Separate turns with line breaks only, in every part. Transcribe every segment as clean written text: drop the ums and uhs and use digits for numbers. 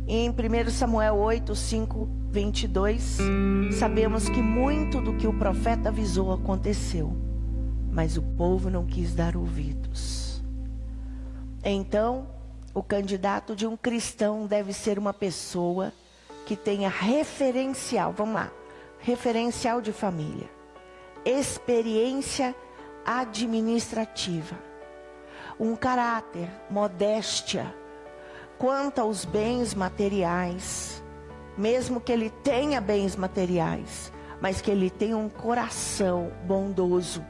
Em 1 Samuel 8, 5, 22, sabemos que muito do que o profeta avisou aconteceu, mas o povo não quis dar ouvidos. Então, o candidato de um cristão deve ser uma pessoa que tenha referencial, vamos lá, referencial de família, experiência administrativa, um caráter, modéstia quanto aos bens materiais, mesmo que ele tenha bens materiais, mas que ele tenha um coração bondoso,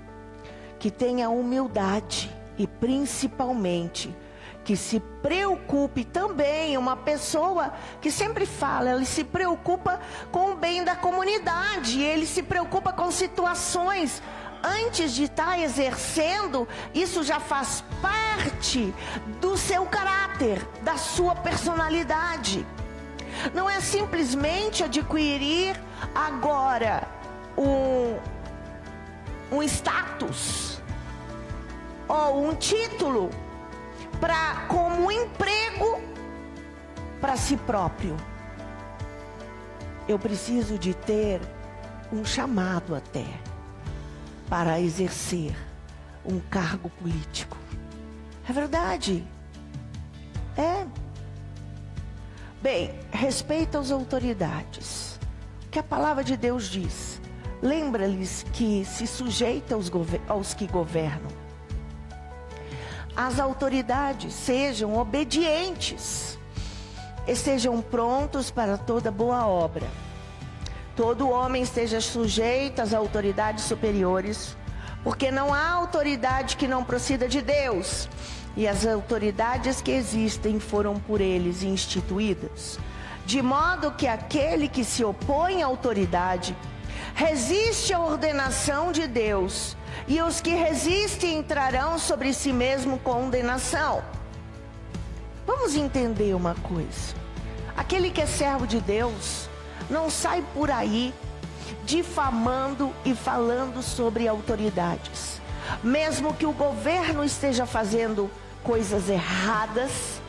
que tenha humildade e principalmente que se preocupe também, uma pessoa que sempre fala, ele se preocupa com o bem da comunidade, ele se preocupa com situações. Antes de estar exercendo, isso já faz parte do seu caráter, da sua personalidade. Não é simplesmente adquirir agora um status ou um título como um emprego para si próprio. Eu preciso de ter um chamado até para exercer um cargo político. É verdade. É. Bem, respeita as autoridades. O que a palavra de Deus diz? Lembra-lhes que se sujeita aos que governam. As autoridades sejam obedientes, estejam prontos para toda boa obra. Todo homem esteja sujeito às autoridades superiores, porque não há autoridade que não proceda de Deus, e as autoridades que existem foram por eles instituídas, de modo que aquele que se opõe à autoridade resiste à ordenação de Deus, e os que resistem trarão sobre si mesmo condenação. Vamos entender uma coisa: aquele que é servo de Deus não sai por aí difamando e falando sobre autoridades. Mesmo que o governo esteja fazendo coisas erradas,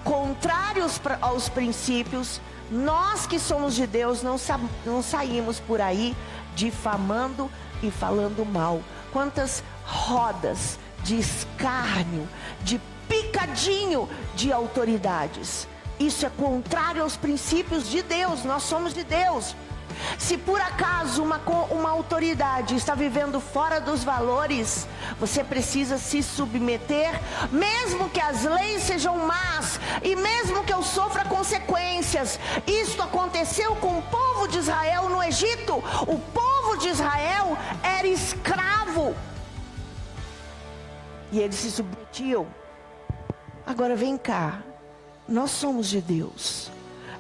contrários aos princípios, nós que somos de Deus não saímos por aí difamando e falando mal. Quantas rodas de escárnio, de picadinho de autoridades. Isso é contrário aos princípios de Deus. Nós somos de Deus. Se por acaso uma autoridade está vivendo fora dos valores, você precisa se submeter, mesmo que as leis sejam más e mesmo que eu sofra consequências. Isto aconteceu com o povo de Israel no Egito. O povo de Israel era escravo e eles se submetiam. Agora vem cá, nós somos de Deus.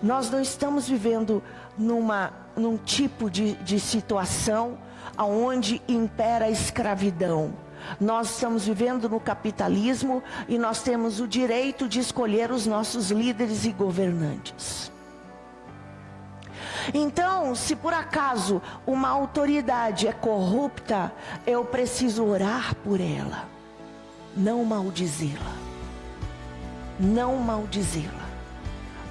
Nós não estamos vivendo num tipo de situação onde impera a escravidão. Nós estamos vivendo no capitalismo e nós temos o direito de escolher os nossos líderes e governantes. Então, se por acaso uma autoridade é corrupta, eu preciso orar por ela, não maldizê-la. Não maldizê-la.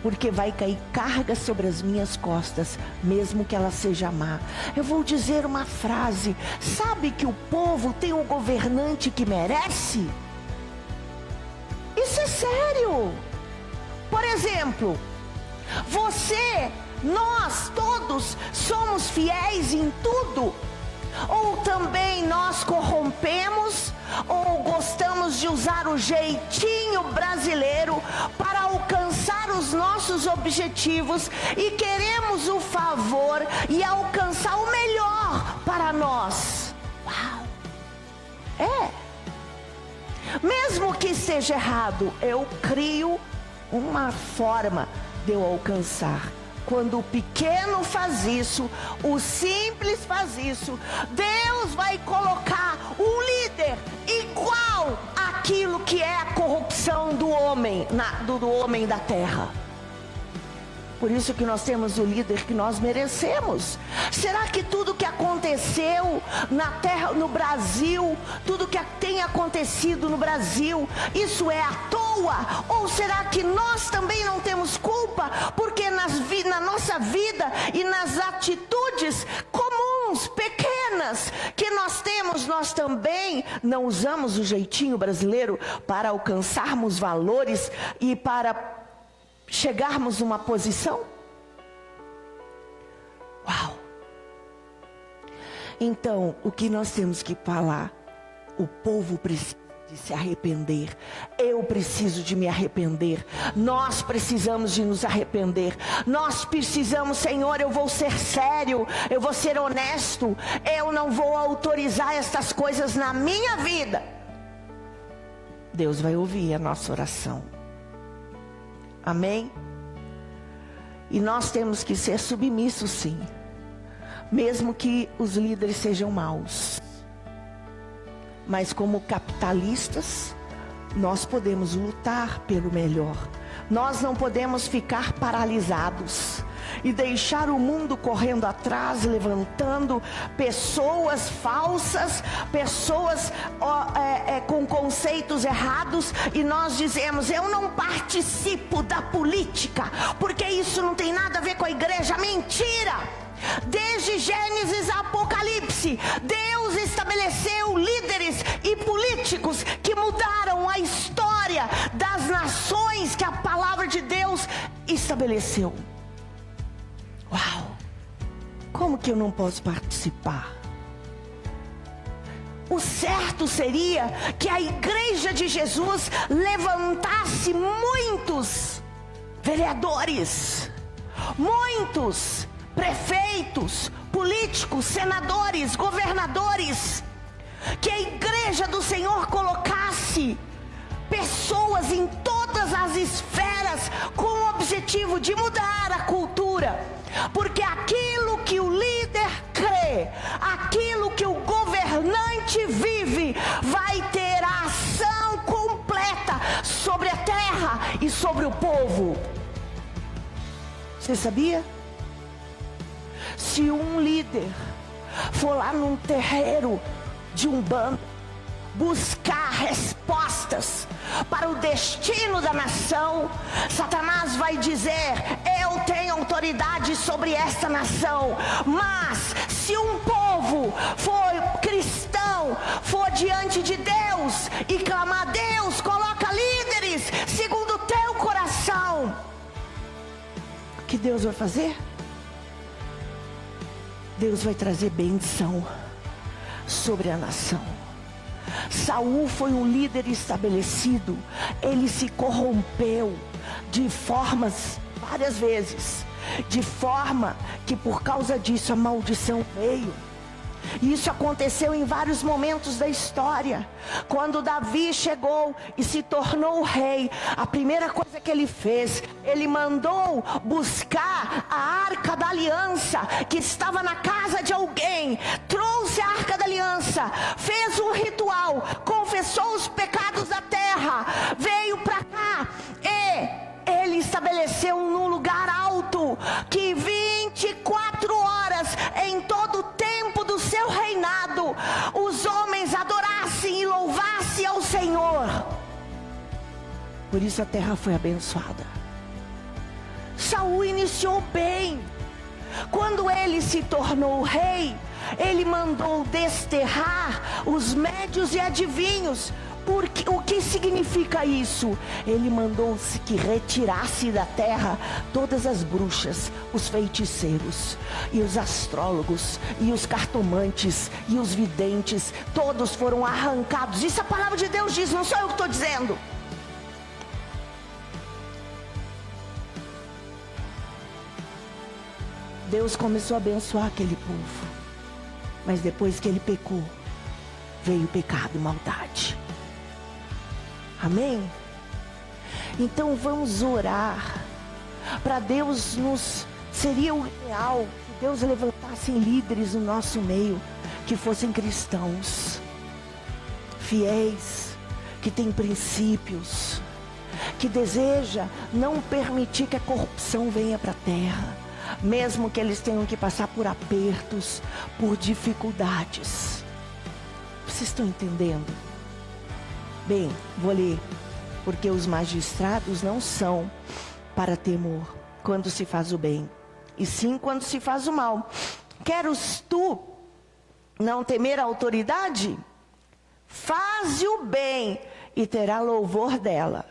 Porque vai cair carga sobre as minhas costas, mesmo que ela seja má. Eu vou dizer uma frase: sabe que o povo tem um governante que merece? Isso é sério. Por exemplo, nós todos somos fiéis em tudo? Ou também nós corrompemos, ou gostamos de usar o jeitinho brasileiro para alcançar os nossos objetivos e queremos o favor e alcançar o melhor para nós? Uau! Mesmo que esteja errado, eu crio uma forma de eu alcançar. Quando o pequeno faz isso, o simples faz isso, Deus vai colocar um líder igual àquilo que é a corrupção do homem, do homem da terra. Por isso que nós temos o líder que nós merecemos. Será que tudo que aconteceu na terra, no Brasil, tudo que tem acontecido no Brasil, isso é à toa? Ou será que nós também não temos culpa? Porque na nossa vida e nas atitudes comuns, pequenas, que nós temos, nós também não usamos o jeitinho brasileiro para alcançarmos valores e para chegarmos numa posição? Uau! Então, o que nós temos que falar? O povo precisa de se arrepender. Eu preciso de me arrepender. Nós precisamos de nos arrepender. Nós precisamos, Senhor, eu vou ser sério, eu vou ser honesto, eu não vou autorizar estas coisas na minha vida. Deus vai ouvir a nossa oração. Amém? E nós temos que ser submissos, sim. Mesmo que os líderes sejam maus. Mas como capitalistas, nós podemos lutar pelo melhor. Nós não podemos ficar paralisados e deixar o mundo correndo atrás, levantando pessoas falsas, pessoas com conceitos errados, e nós dizemos: eu não participo da política, porque isso não tem nada a ver com a igreja. Mentira! Desde Gênesis a Apocalipse, Deus estabeleceu líderes e políticos que mudaram a história das nações que a palavra de Deus estabeleceu. Uau! Como que eu não posso participar? O certo seria que a igreja de Jesus levantasse muitos vereadores, muitos prefeitos, políticos, senadores, governadores, que a igreja do Senhor colocasse pessoas em todas as esferas com o objetivo de mudar a cultura, porque aquilo que o líder crê, aquilo que o governante vive, vai ter a ação completa sobre a terra e sobre o povo. Você sabia? Se um líder for lá num terreiro de Umbanda buscar respostas para o destino da nação, Satanás vai dizer: eu tenho autoridade sobre esta nação. Mas se um povo for cristão, for diante de Deus e clamar: Deus, coloca líderes segundo o teu coração, o que Deus vai fazer? Deus vai trazer bênção sobre a nação. Saul foi um líder estabelecido. Ele se corrompeu de formas, várias vezes, de forma que por causa disso a maldição veio. E isso aconteceu em vários momentos da história. Quando Davi chegou e se tornou rei, a primeira coisa que ele fez, ele mandou buscar a Arca da Aliança, que estava na casa de alguém. Trouxe a Arca da Aliança, fez um ritual, confessou os pecados da terra, veio para cá e ele estabeleceu num lugar alto que 24 horas em todo o tempo do seu reinado, os homens adorassem e louvassem ao Senhor. Por isso a terra foi abençoada. Saul iniciou bem. Quando ele se tornou rei, ele mandou desterrar os médios e adivinhos. Porque, o que significa isso? Ele mandou que retirasse da terra todas as bruxas, os feiticeiros, e os astrólogos, e os cartomantes, e os videntes. Todos foram arrancados. Isso a palavra de Deus diz, não sou eu que estou dizendo. Deus começou a abençoar aquele povo. Mas depois que ele pecou, veio pecado e maldade. Amém? Então vamos orar para Deus seria o ideal que Deus levantasse líderes no nosso meio que fossem cristãos, fiéis, que têm princípios, que deseja não permitir que a corrupção venha para a terra, mesmo que eles tenham que passar por apertos, por dificuldades. Vocês estão entendendo? Bem, vou ler. Porque os magistrados não são para temor quando se faz o bem, e sim quando se faz o mal. Queres tu não temer a autoridade? Faze o bem e terá louvor dela,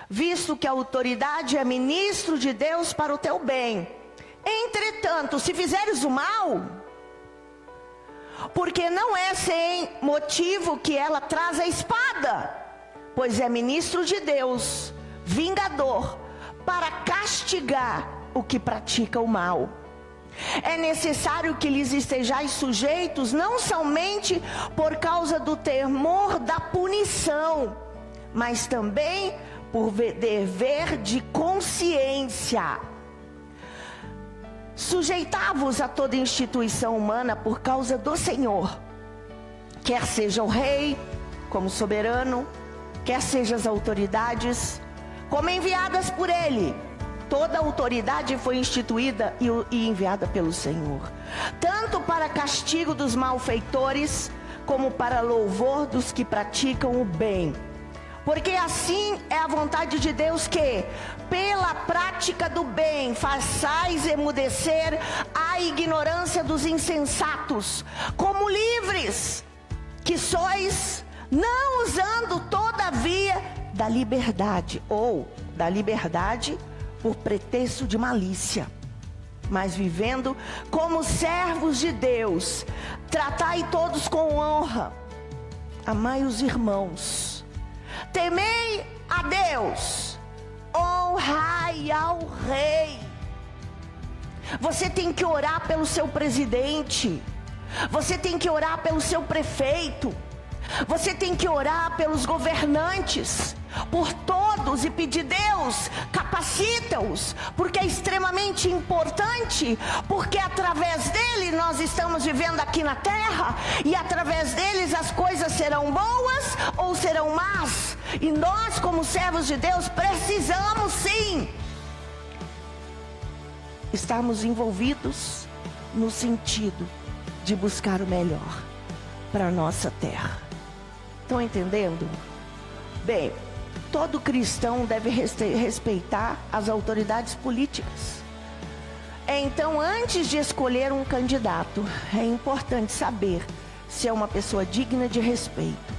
visto que a autoridade é ministro de Deus para o teu bem. Entretanto, se fizeres o mal, porque não é sem motivo que ela traz a espada, pois é ministro de Deus, vingador, para castigar o que pratica o mal. É necessário que lhes estejais sujeitos, não somente por causa do temor da punição, mas também por dever de consciência. Sujeitai-vos a toda instituição humana por causa do Senhor, quer seja o rei como soberano, quer seja as autoridades como enviadas por ele. Toda autoridade foi instituída e enviada pelo Senhor, tanto para castigo dos malfeitores, como para louvor dos que praticam o bem. Porque assim é a vontade de Deus que, pela prática do bem, façais emudecer a ignorância dos insensatos, como livres que sois, não usando todavia da liberdade, ou da liberdade por pretexto de malícia, mas vivendo como servos de Deus. Tratai todos com honra, amai os irmãos, temei a Deus, honrai ao rei. Você tem que orar pelo seu presidente, você tem que orar pelo seu prefeito, você tem que orar pelos governantes, por todos, e pedir: Deus, capacita-os, porque é extremamente importante, porque através dele nós estamos vivendo aqui na terra, e através deles as coisas serão boas ou serão más, e nós, como servos de Deus, precisamos sim estarmos envolvidos no sentido de buscar o melhor para a nossa terra. Estão entendendo? Bem, todo cristão deve respeitar as autoridades políticas. Então, antes de escolher um candidato, é importante saber se é uma pessoa digna de respeito.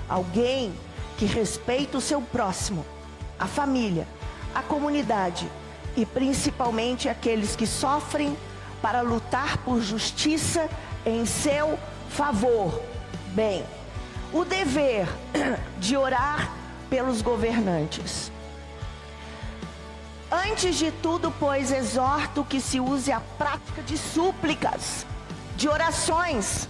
Alguém que respeita o seu próximo, a família, a comunidade e principalmente aqueles que sofrem, para lutar por justiça em seu favor. Bem, o dever de orar pelos governantes. Antes de tudo, pois, exorto que se use a prática de súplicas, de orações,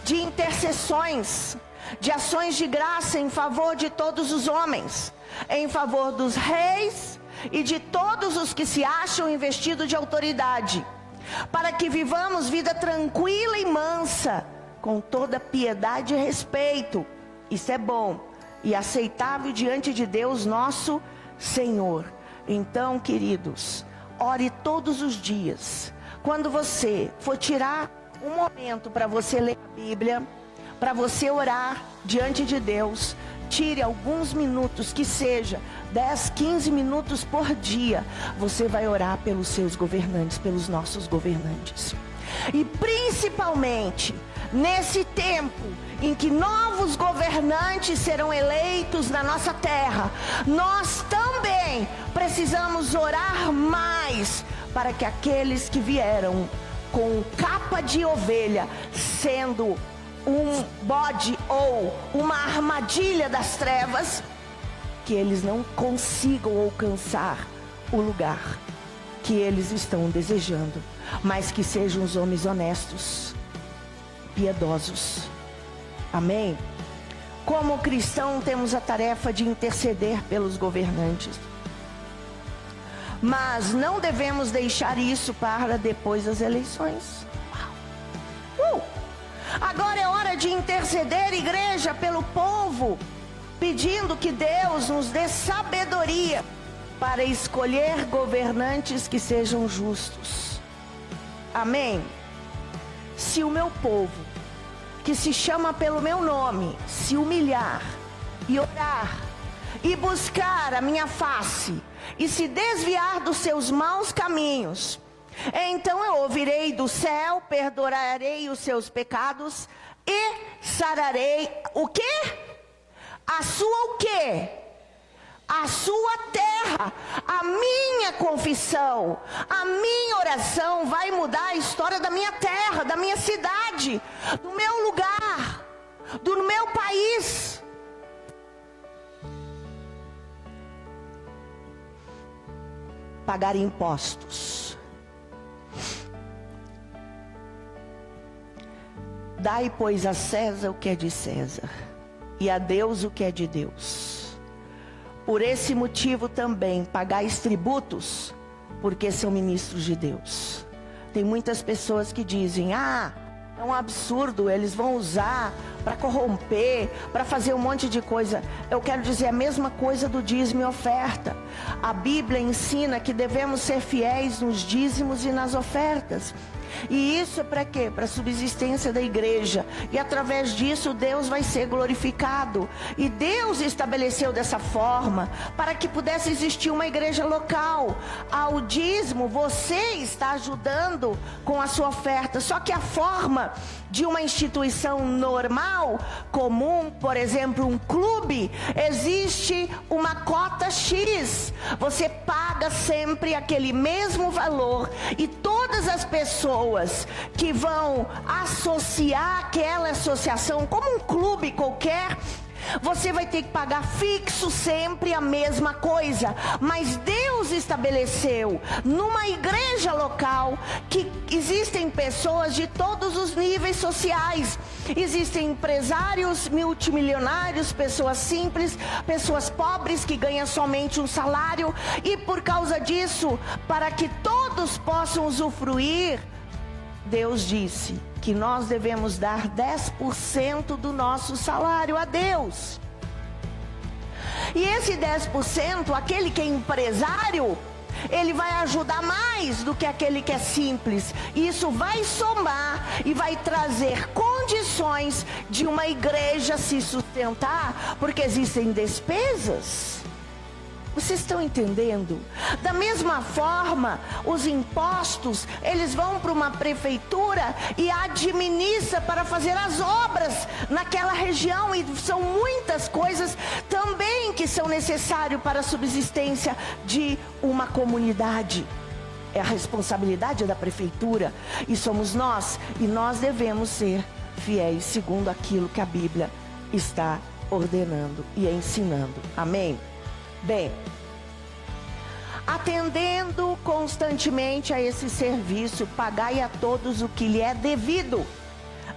de intercessões, de ações de graça em favor de todos os homens, em favor dos reis e de todos os que se acham investidos de autoridade, para que vivamos vida tranquila e mansa, com toda piedade e respeito. Isso é bom e aceitável diante de Deus nosso Senhor. Então, queridos, ore todos os dias. Quando você for tirar um momento para você ler a Bíblia, para você orar diante de Deus, tire alguns minutos, que seja 10, 15 minutos por dia. Você vai orar pelos seus governantes, pelos nossos governantes. E principalmente nesse tempo em que novos governantes serão eleitos na nossa terra, nós também precisamos orar mais para que aqueles que vieram com capa de ovelha, sendo um bode ou uma armadilha das trevas, que eles não consigam alcançar o lugar que eles estão desejando, mas que sejam os homens honestos, piedosos. Amém? Como cristão, temos a tarefa de interceder pelos governantes, mas não devemos deixar isso para depois das eleições. Agora é hora de interceder, igreja, pelo povo pedindo que Deus nos dê sabedoria para escolher governantes que sejam justos. Amém? Se o meu povo, que se chama pelo meu nome, se humilhar e orar e buscar a minha face e se desviar dos seus maus caminhos, então eu ouvirei do céu, perdoarei os seus pecados e sararei o quê? A sua o quê? A sua terra. A minha confissão, a minha oração vai mudar a história da minha terra, da minha cidade, do meu lugar, do meu país. Pagar impostos. Dai, pois, a César o que é de César, e a Deus o que é de Deus. Por esse motivo também pagais tributos, porque são ministros de Deus. Tem muitas pessoas que dizem: é um absurdo, eles vão usar para corromper, para fazer um monte de coisa. Eu quero dizer a mesma coisa do dízimo e oferta. A Bíblia ensina que devemos ser fiéis nos dízimos e nas ofertas. E isso é para quê? Para a subsistência da igreja. E através disso Deus vai ser glorificado. E Deus estabeleceu dessa forma para que pudesse existir uma igreja local. Ao dízimo você está ajudando com a sua oferta. Só que a forma de uma instituição normal, comum, por exemplo, um clube, existe uma cota X. Você paga sempre aquele mesmo valor e todas as pessoas que vão associar aquela associação como um clube qualquer, você vai ter que pagar fixo sempre a mesma coisa. Mas Deus estabeleceu numa igreja local que existem pessoas de todos os níveis sociais. Existem empresários multimilionários, pessoas simples, pessoas pobres que ganham somente um salário. E por causa disso, para que todos possam usufruir, Deus disse que nós devemos dar 10% do nosso salário a Deus. E esse 10%, aquele que é empresário, ele vai ajudar mais do que aquele que é simples. Isso vai somar e vai trazer condições de uma igreja se sustentar, porque existem despesas. Vocês estão entendendo? Da mesma forma, os impostos, eles vão para uma prefeitura e administra para fazer as obras naquela região. E são muitas coisas também que são necessárias para a subsistência de uma comunidade. É a responsabilidade da prefeitura e somos nós. E nós devemos ser fiéis segundo aquilo que a Bíblia está ordenando e ensinando. Amém? Bem, atendendo constantemente a esse serviço, pagai a todos o que lhe é devido.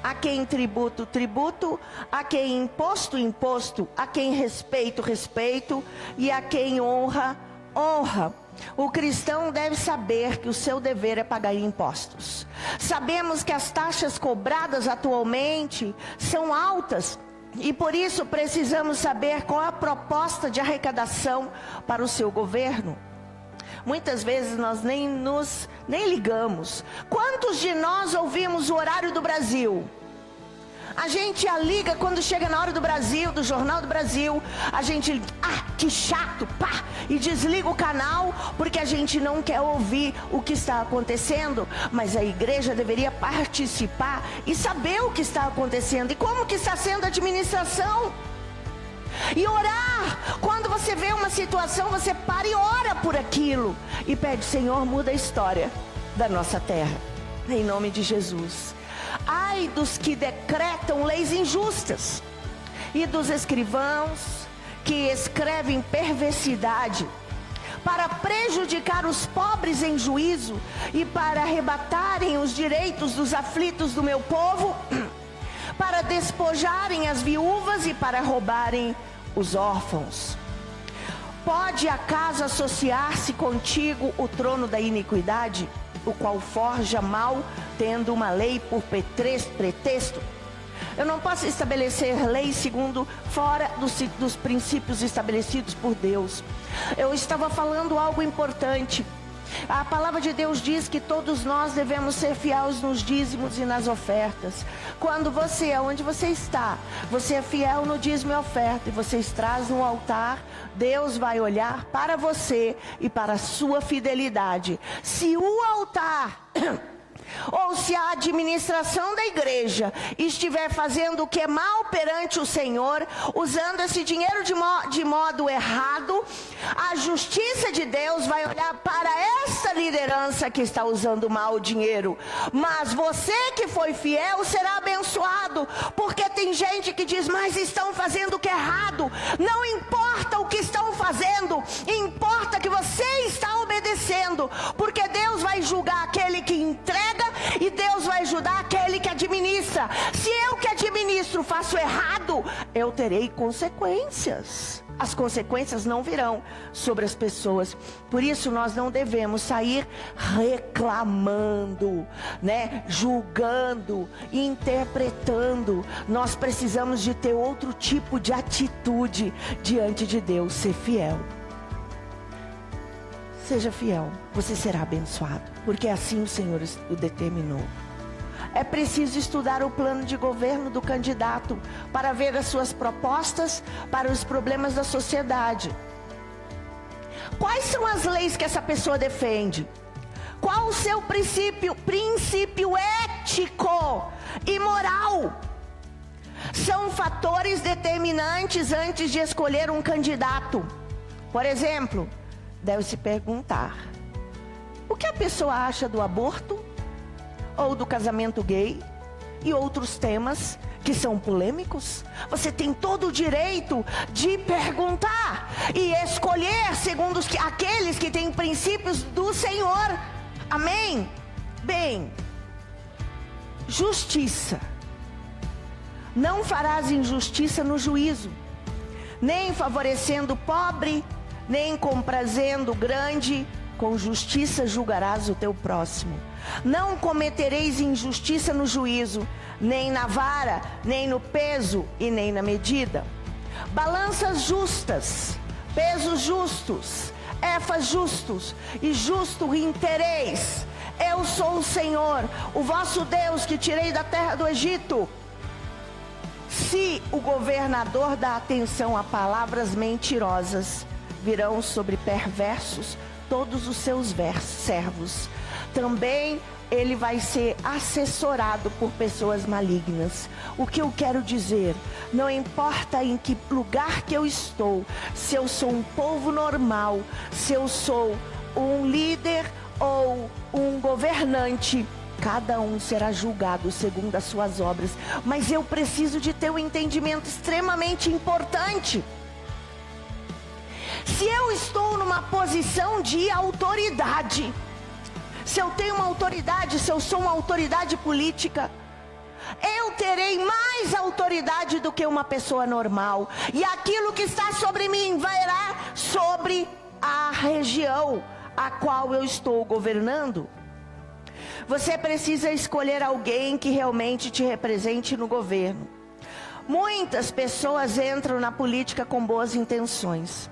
A quem tributo, tributo. A quem imposto, imposto. A quem respeito, respeito. E a quem honra, honra. O cristão deve saber que o seu dever é pagar impostos. Sabemos que as taxas cobradas atualmente são altas. E por isso precisamos saber qual é a proposta de arrecadação para o seu governo. Muitas vezes nós nem ligamos. Quantos de nós ouvimos o horário do Brasil? A gente a liga quando chega na hora do Brasil, do Jornal do Brasil. A gente, que chato, pá, e desliga o canal, porque a gente não quer ouvir o que está acontecendo. Mas a igreja deveria participar e saber o que está acontecendo e como que está sendo a administração. E orar, quando você vê uma situação, você para e ora por aquilo. E pede: Senhor, muda a história da nossa terra, em nome de Jesus. Ai dos que decretam leis injustas, e dos escrivãos que escrevem perversidade, para prejudicar os pobres em juízo, e para arrebatarem os direitos dos aflitos do meu povo, para despojarem as viúvas e para roubarem os órfãos. Pode acaso associar-se contigo o trono da iniquidade, o qual forja mal, tendo uma lei por pretexto? Eu não posso estabelecer leis fora dos princípios estabelecidos por Deus. Eu estava falando algo importante. A palavra de Deus diz que todos nós devemos ser fiéis nos dízimos e nas ofertas. Quando você, onde você está, você é fiel no dízimo e oferta, e vocês trazem no altar, Deus vai olhar para você e para a sua fidelidade. Se o altar ou se a administração da igreja estiver fazendo o que é mal perante o Senhor, usando esse dinheiro de modo errado, a justiça de Deus vai olhar para essa liderança que está usando mal o dinheiro. Mas você que foi fiel será abençoado, porque tem gente que diz, mas estão fazendo o que é errado. Não importa o que estão fazendo, importa que você está obedecendo, porque Deus vai julgar aquele que entrega e Deus vai ajudar aquele que administra. Se eu que administro faço errado, eu terei consequências. As consequências não virão sobre as pessoas. Por isso nós não devemos sair reclamando, julgando, interpretando. Nós precisamos de ter outro tipo de atitude diante de Deus, ser fiel. Seja fiel, você será abençoado, porque assim o Senhor o determinou. É preciso estudar o plano de governo do candidato para ver as suas propostas para os problemas da sociedade. Quais são as leis que essa pessoa defende? Qual o seu princípio ético e moral? São fatores determinantes antes de escolher um candidato. Por exemplo, deve se perguntar: o que a pessoa acha do aborto? Ou do casamento gay? E outros temas que são polêmicos? Você tem todo o direito de perguntar e escolher segundo aqueles que têm princípios do Senhor. Amém? Bem, justiça. Não farás injustiça no juízo, nem favorecendo o pobre, nem comprazendo o grande. Com justiça julgarás o teu próximo. Não cometereis injustiça no juízo, nem na vara, nem no peso e nem na medida. Balanças justas, pesos justos, éfas justos e justo intereis. Eu sou o Senhor, o vosso Deus, que tirei da terra do Egito. Se o governador dá atenção a palavras mentirosas, virão sobre perversos todos os seus servos. Também ele vai ser assessorado por pessoas malignas. O que eu quero dizer? Não importa em que lugar que eu estou, se eu sou um povo normal, se eu sou um líder ou um governante, cada um será julgado segundo as suas obras. Mas eu preciso de ter um entendimento extremamente importante. Se eu estou numa posição de autoridade, se eu tenho uma autoridade, se eu sou uma autoridade política, eu terei mais autoridade do que uma pessoa normal. E aquilo que está sobre mim virá sobre a região a qual eu estou governando. Você precisa escolher alguém que realmente te represente no governo. Muitas pessoas entram na política com boas intenções,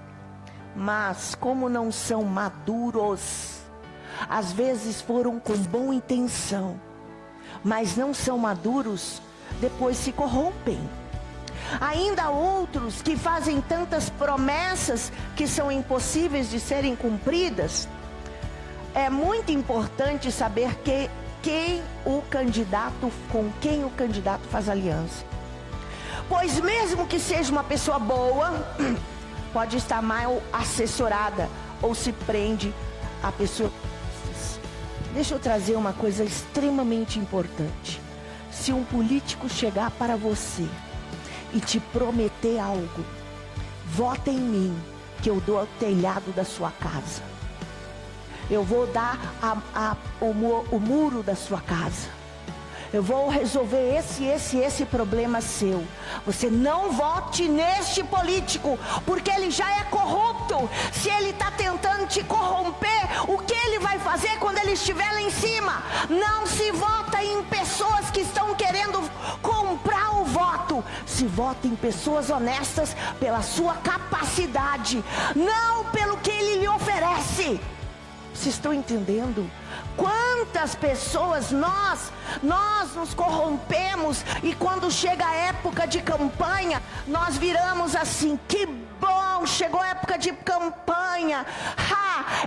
mas como não são maduros, às vezes foram com boa intenção, mas não são maduros, depois se corrompem. Ainda outros que fazem tantas promessas que são impossíveis de serem cumpridas. É muito importante saber com quem o candidato faz aliança. Pois mesmo que seja uma pessoa boa, pode estar mal assessorada ou se prende a pessoa. Deixa eu trazer uma coisa extremamente importante. Se um político chegar para você e te prometer algo, vota em mim que eu dou o telhado da sua casa. Eu vou dar o muro da sua casa. eu vou resolver esse problema seu. Você não vote neste político, porque ele já é corrupto. Se ele está tentando te corromper, o que ele vai fazer quando ele estiver lá em cima? Não se vota em pessoas que estão querendo comprar o voto. Se vota em pessoas honestas pela sua capacidade, não pelo que ele lhe oferece. Vocês estão entendendo? Quantas pessoas nós nos corrompemos, e quando chega a época de campanha, nós viramos assim: que bom, chegou a época de campanha,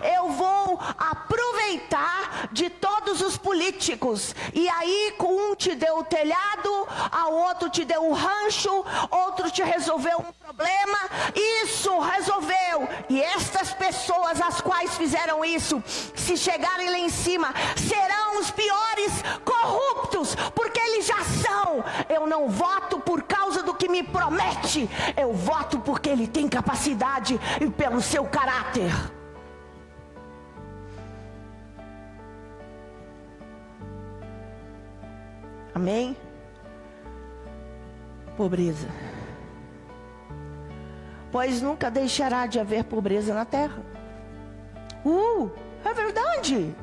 eu vou aproveitar de todos os políticos. E aí um te deu o telhado, ao outro te deu o rancho, outro te resolveu um problema, isso resolveu. E estas pessoas as quais fizeram isso, se chegarem lá em cima, serão os piores corruptos, porque eles já são. Eu não voto por causa do que me promete, eu voto porque ele tem capacidade e pelo seu caráter. Amém? Pobreza. Pois nunca deixará de haver pobreza na terra. É verdade.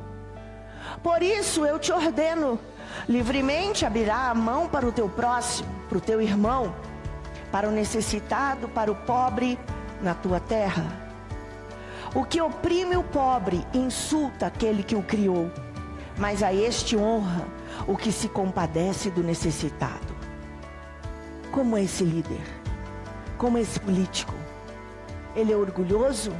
Por isso eu te ordeno, livremente abrirá a mão para o teu próximo, para o teu irmão, para o necessitado, para o pobre na tua terra. O que oprime o pobre insulta aquele que o criou, mas a este honra o que se compadece do necessitado. Como é esse líder? Como é esse político? Ele é orgulhoso?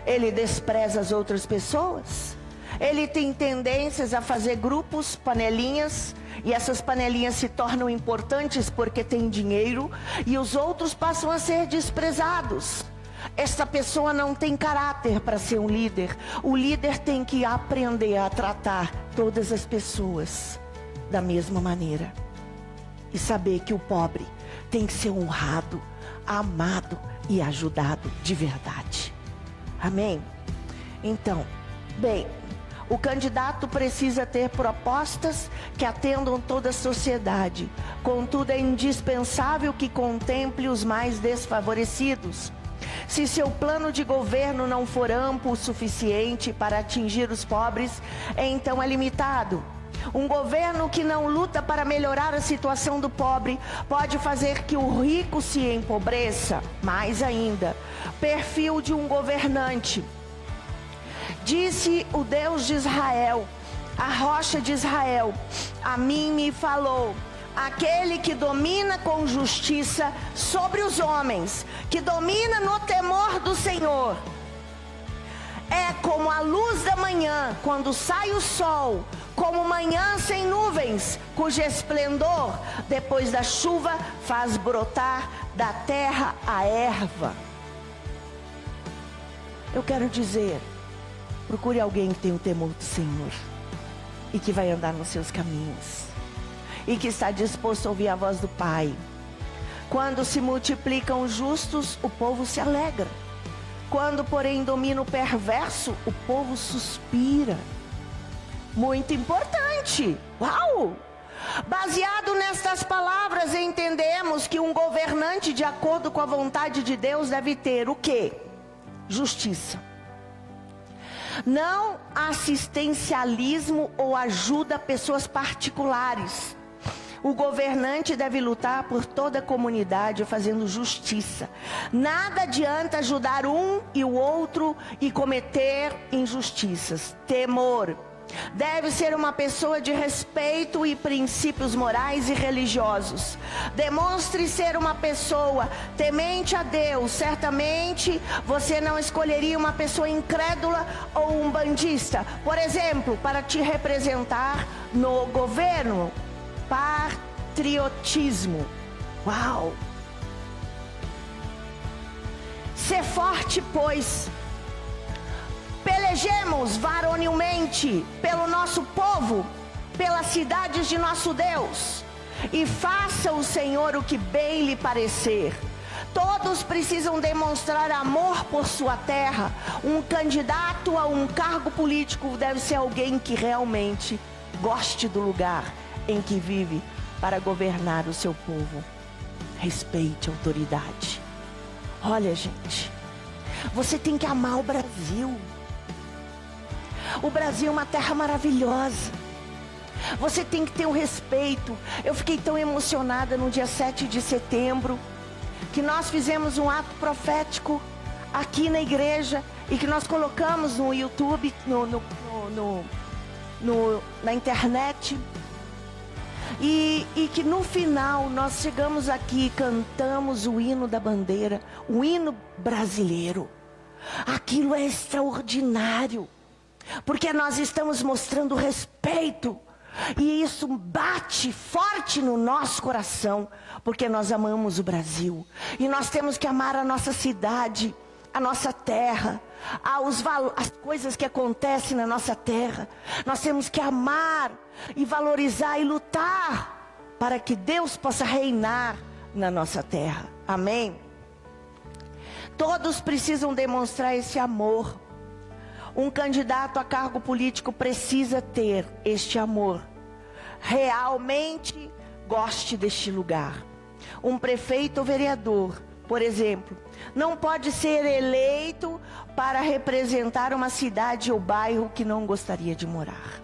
Ele despreza as outras pessoas? Ele tem tendências a fazer grupos, panelinhas, e essas panelinhas se tornam importantes porque tem dinheiro, e os outros passam a ser desprezados. Essa pessoa não tem caráter para ser um líder. O líder tem que aprender a tratar todas as pessoas da mesma maneira, e saber que o pobre tem que ser honrado, amado e ajudado de verdade. Amém? Então, bem, o candidato precisa ter propostas que atendam toda a sociedade. Contudo, é indispensável que contemple os mais desfavorecidos. Se seu plano de governo não for amplo o suficiente para atingir os pobres, então é limitado. Um governo que não luta para melhorar a situação do pobre pode fazer que o rico se empobreça. Mais ainda, perfil de um governante. Disse o Deus de Israel, a rocha de Israel, a mim me falou: aquele que domina com justiça sobre os homens, que domina no temor do Senhor. É como a luz da manhã, quando sai o sol, como manhã sem nuvens, cujo esplendor, depois da chuva, faz brotar da terra a erva. Eu quero dizer, procure alguém que tem o temor do Senhor, e que vai andar nos seus caminhos, e que está disposto a ouvir a voz do Pai. Quando se multiplicam os justos, o povo se alegra. Quando, porém, domina o perverso, o povo suspira. Muito importante. Uau! Baseado nestas palavras, entendemos que um governante, de acordo com a vontade de Deus, deve ter o quê? Justiça. Não assistencialismo ou ajuda a pessoas particulares. O governante deve lutar por toda a comunidade fazendo justiça. Nada adianta ajudar um e o outro e cometer injustiças. Temor. Deve ser uma pessoa de respeito e princípios morais e religiosos. Demonstre ser uma pessoa temente a Deus. Certamente você não escolheria uma pessoa incrédula ou um bandista, por exemplo, para te representar no governo. Patriotismo. Uau! Ser forte, pois. Pelejemos varonilmente pelo nosso povo, pelas cidades de nosso Deus. E faça o Senhor o que bem lhe parecer. Todos precisam demonstrar amor por sua terra. Um candidato a um cargo político deve ser alguém que realmente goste do lugar. em que vive para governar o seu povo. Respeite a autoridade. Olha, gente, você tem que amar o Brasil. O Brasil é uma terra maravilhosa. Você tem que ter o respeito. Eu fiquei tão emocionada no dia 7 de setembro, que nós fizemos um ato profético aqui na igreja e que nós colocamos no YouTube, na internet. E que no final nós chegamos aqui e cantamos o hino da bandeira, o hino brasileiro. Aquilo é extraordinário, porque nós estamos mostrando respeito. E isso bate forte no nosso coração, porque nós amamos o Brasil. E nós temos que amar a nossa cidade, a nossa terra, as coisas que acontecem na nossa terra. Nós temos que amar e valorizar e lutar para que Deus possa reinar na nossa terra. Amém? Todos precisam demonstrar esse amor. Um candidato a cargo político precisa ter este amor. Realmente goste deste lugar. Um prefeito ou vereador, por exemplo, não pode ser eleito para representar uma cidade ou bairro que não gostaria de morar.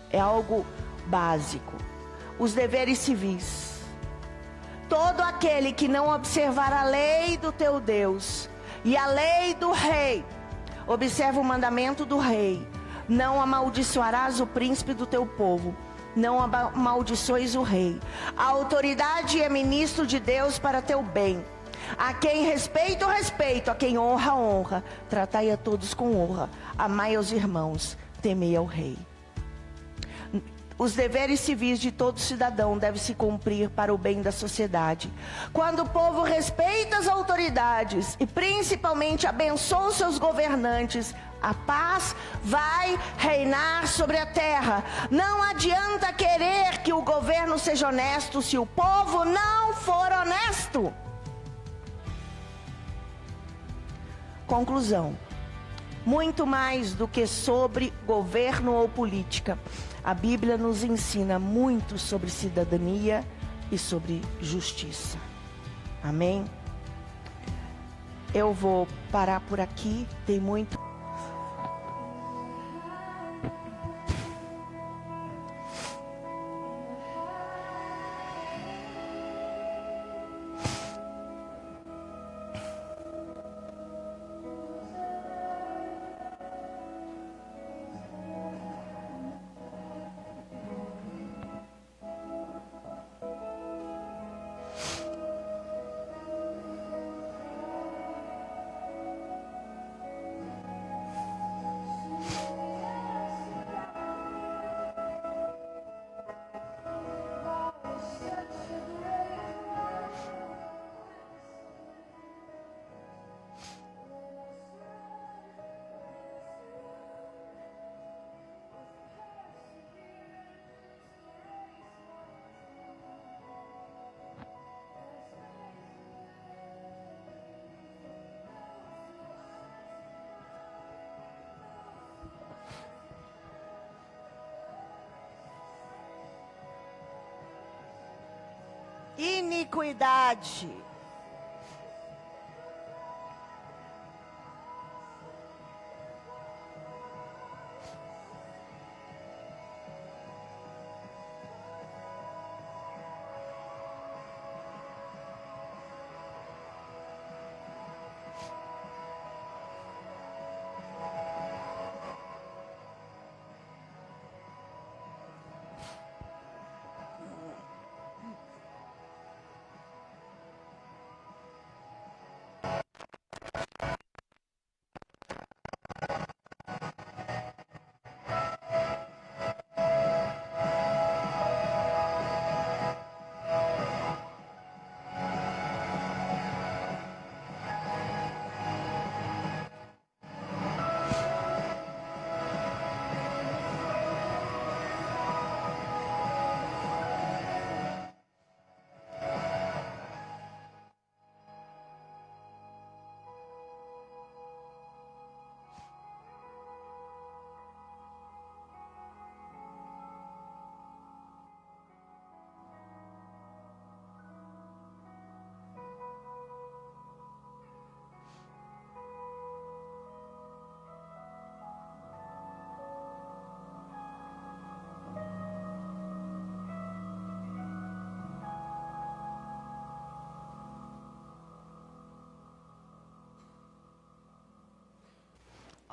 É algo básico. Os deveres civis. Todo aquele que não observar a lei do teu Deus e a lei do rei, observa o mandamento do rei: não amaldiçoarás o príncipe do teu povo, não amaldiçoes o rei. A autoridade é ministro de Deus para teu bem. A quem respeita, o respeito; a quem honra, honra. Tratai a todos com honra. Amai aos irmãos, temei ao rei. Os deveres civis de todo cidadão devem se cumprir para o bem da sociedade. Quando o povo respeita as autoridades e principalmente abençoa os seus governantes, a paz vai reinar sobre a terra. Não adianta querer que o governo seja honesto se o povo não for honesto. Conclusão: muito mais do que sobre governo ou política, a Bíblia nos ensina muito sobre cidadania e sobre justiça. Amém? Eu vou parar por aqui, tem muito. Iniquidade.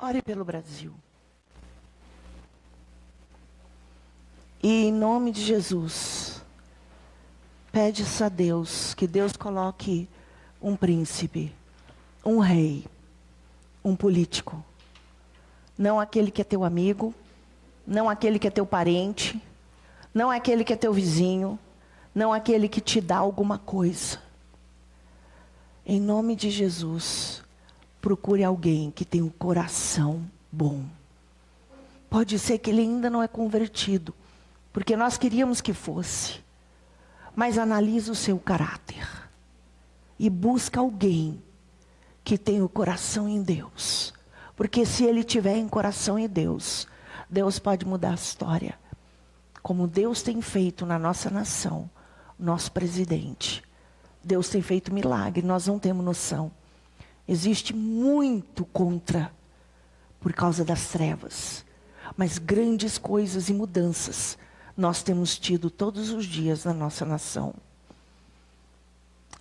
Ore pelo Brasil. E em nome de Jesus, pede-se a Deus que Deus coloque um príncipe, um rei, um político. Não aquele que é teu amigo, não aquele que é teu parente, não aquele que é teu vizinho, não aquele que te dá alguma coisa. Em nome de Jesus, procure alguém que tenha um coração bom. Pode ser que ele ainda não é convertido, porque nós queríamos que fosse. Mas analise o seu caráter. E busca alguém que tenha o coração em Deus. Porque se ele tiver em coração em Deus, Deus pode mudar a história. Como Deus tem feito na nossa nação, nosso presidente. Deus tem feito milagre, nós não temos noção. Existe muito contra, por causa das trevas. Mas grandes coisas e mudanças nós temos tido todos os dias na nossa nação.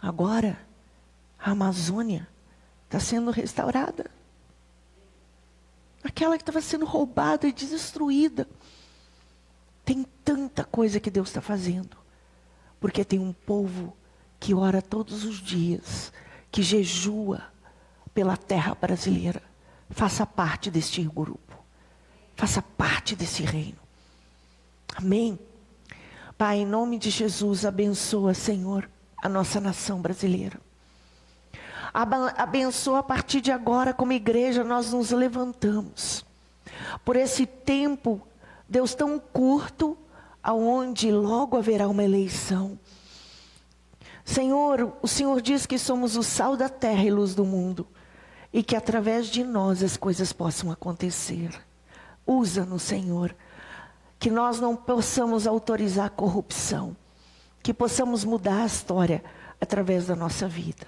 Agora, a Amazônia está sendo restaurada. Aquela que estava sendo roubada e destruída. Tem tanta coisa que Deus está fazendo. Porque tem um povo que ora todos os dias, que jejua pela terra brasileira. Faça parte deste grupo. Faça parte desse reino. Amém? Pai, em nome de Jesus, abençoa, Senhor, a nossa nação brasileira. Abençoa a partir de agora, como igreja, nós nos levantamos. Por esse tempo, Deus, tão curto, aonde logo haverá uma eleição. Senhor, o Senhor diz que somos o sal da terra e luz do mundo. E que através de nós as coisas possam acontecer. Usa-nos, Senhor. Que nós não possamos autorizar a corrupção. Que possamos mudar a história através da nossa vida.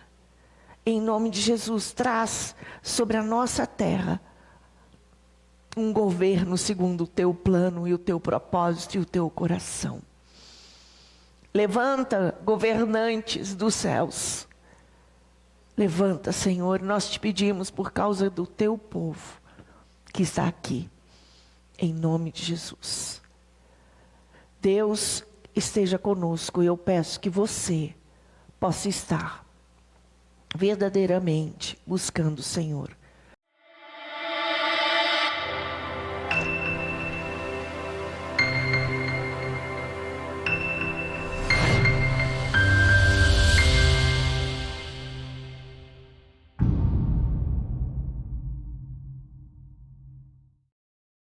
Em nome de Jesus, traz sobre a nossa terra um governo segundo o teu plano e o teu propósito e o teu coração. Levanta governantes dos céus. Levanta, Senhor, nós te pedimos por causa do teu povo que está aqui. Em nome de Jesus. Deus esteja conosco e eu peço que você possa estar verdadeiramente buscando o Senhor.